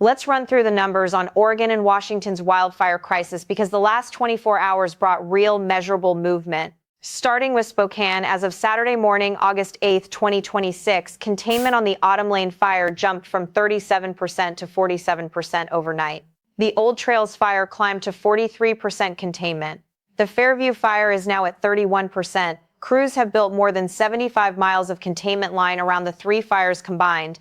Let's run through the numbers on Oregon and Washington's wildfire crisis because the last 24 hours brought real measurable movement. Starting with Spokane, as of Saturday morning, August 8, 2026, containment on the Autumn Lane fire jumped from 37% to 47% overnight. The Old Trails fire climbed to 43% containment. The Fairview fire is now at 31%. Crews have built more than 75 miles of containment line around the three fires combined.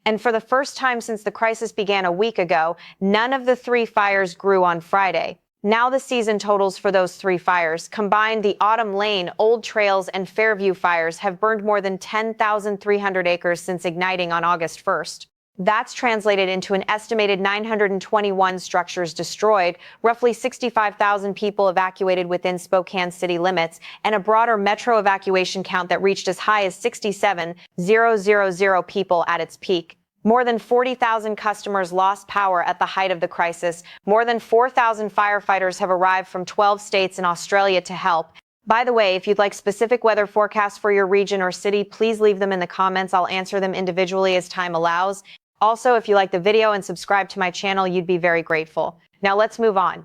And for the first time since the crisis began a week ago, none of the three fires grew on Friday. Now the season totals for those three fires, combined the Autumn Lane, Old Trails, and Fairview fires have burned more than 10,300 acres since igniting on August 1st. That's translated into an estimated 921 structures destroyed, roughly 65,000 people evacuated within Spokane city limits, and a broader metro evacuation count that reached as high as 67,000 people at its peak. More than 40,000 customers lost power at the height of the crisis. More than 4,000 firefighters have arrived from 12 states and Australia to help. By the way, if you'd like specific weather forecasts for your region or city, please leave them in the comments. I'll answer them individually as time allows. Also, if you like the video and subscribe to my channel, you'd be very grateful. Now let's move on.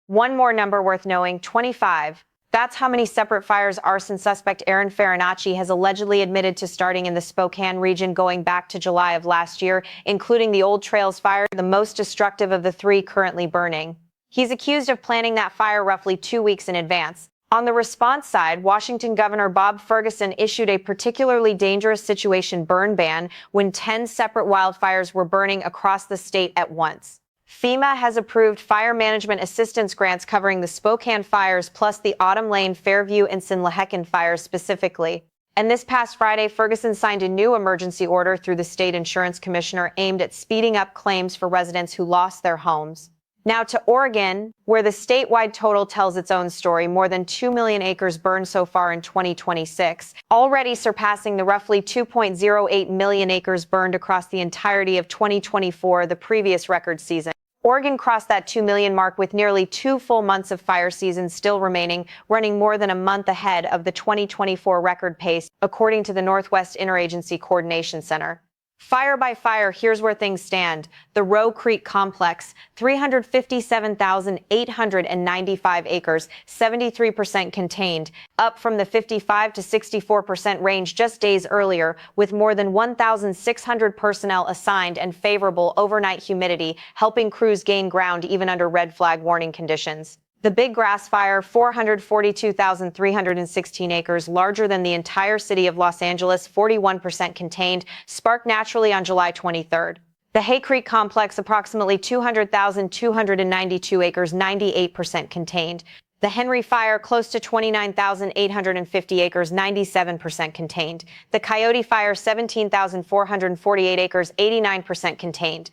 One more number worth knowing, 25. That's how many separate fires arson suspect Aaron Farinacci has allegedly admitted to starting in the Spokane region going back to July of last year, including the Old Trails fire, the most destructive of the three currently burning. He's accused of planning that fire roughly 2 weeks in advance. On the response side, Washington Governor Bob Ferguson issued a particularly dangerous situation burn ban when 10 separate wildfires were burning across the state at once. FEMA has approved fire management assistance grants covering the Spokane fires plus the Autumn Lane, Fairview, and Sinlahecan fires specifically. And this past Friday, Ferguson signed a new emergency order through the state insurance commissioner aimed at speeding up claims for residents who lost their homes. Now to Oregon, where the statewide total tells its own story, more than 2 million acres burned so far in 2026, already surpassing the roughly 2.08 million acres burned across the entirety of 2024, the previous record season. Oregon crossed that 2 million mark with nearly 2 full months of fire season still remaining, running more than a month ahead of the 2024 record pace, according to the Northwest Interagency Coordination Center. Fire by fire, here's where things stand. The Roe Creek Complex, 357,895 acres, 73% contained, up from the 55 to 64% range just days earlier, with more than 1,600 personnel assigned and favorable overnight humidity, helping crews gain ground even under red flag warning conditions. The Big Grass Fire, 442,316 acres, larger than the entire city of Los Angeles, 41% contained, sparked naturally on July 23rd. The Hay Creek Complex, approximately 200,292 acres, 98% contained. The Henry Fire, close to 29,850 acres, 97% contained. The Coyote Fire, 17,448 acres, 89% contained.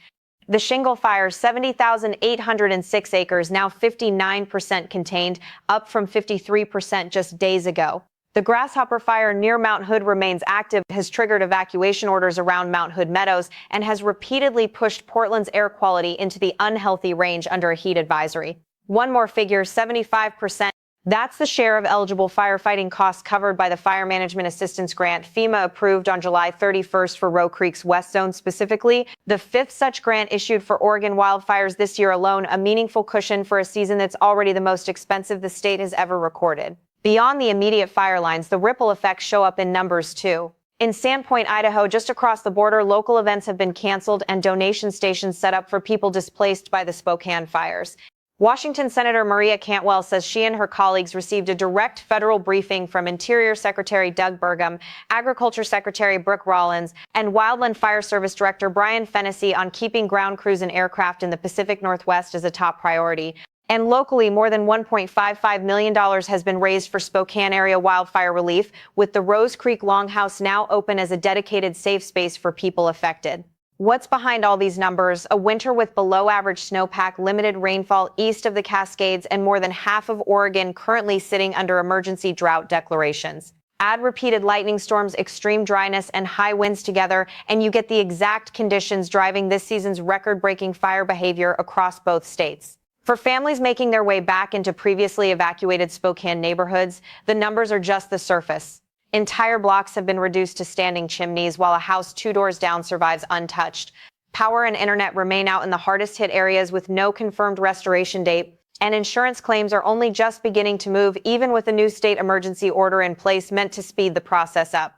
The Shingle Fire, 70,806 acres, now 59% contained, up from 53% just days ago. The Grasshopper Fire near Mount Hood remains active, has triggered evacuation orders around Mount Hood Meadows, and has repeatedly pushed Portland's air quality into the unhealthy range under a heat advisory. One more figure, 75%. That's the share of eligible firefighting costs covered by the Fire Management Assistance Grant FEMA approved on July 31st for Roe Creek's West Zone specifically, the fifth such grant issued for Oregon wildfires this year alone, a meaningful cushion for a season that's already the most expensive the state has ever recorded. Beyond the immediate fire lines, the ripple effects show up in numbers too. In Sandpoint, Idaho, just across the border, local events have been canceled and donation stations set up for people displaced by the Spokane fires. Washington Senator Maria Cantwell says she and her colleagues received a direct federal briefing from Interior Secretary Doug Burgum, Agriculture Secretary Brooke Rollins, and Wildland Fire Service Director Brian Fennessy on keeping ground crews and aircraft in the Pacific Northwest as a top priority. And locally, more than $1.55 million has been raised for Spokane area wildfire relief, with the Rose Creek Longhouse now open as a dedicated safe space for people affected. What's behind all these numbers? A winter with below-average snowpack, limited rainfall east of the Cascades, and more than half of Oregon currently sitting under emergency drought declarations. Add repeated lightning storms, extreme dryness, and high winds together, and you get the exact conditions driving this season's record-breaking fire behavior across both states. For families making their way back into previously evacuated Spokane neighborhoods, the numbers are just the surface. Entire blocks have been reduced to standing chimneys, while a house 2 doors down survives untouched. Power and internet remain out in the hardest hit areas with no confirmed restoration date, and insurance claims are only just beginning to move, even with a new state emergency order in place meant to speed the process up.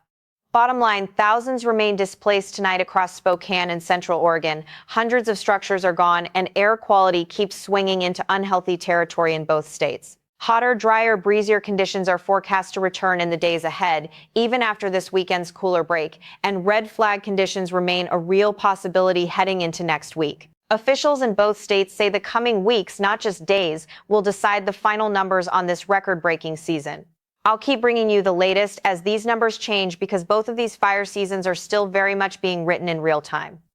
Bottom line, thousands remain displaced tonight across Spokane and Central Oregon. Hundreds of structures are gone, and air quality keeps swinging into unhealthy territory in both states. Hotter, drier, breezier conditions are forecast to return in the days ahead, even after this weekend's cooler break, and red flag conditions remain a real possibility heading into next week. Officials in both states say the coming weeks, not just days, will decide the final numbers on this record-breaking season. I'll keep bringing you the latest as these numbers change because both of these fire seasons are still very much being written in real time.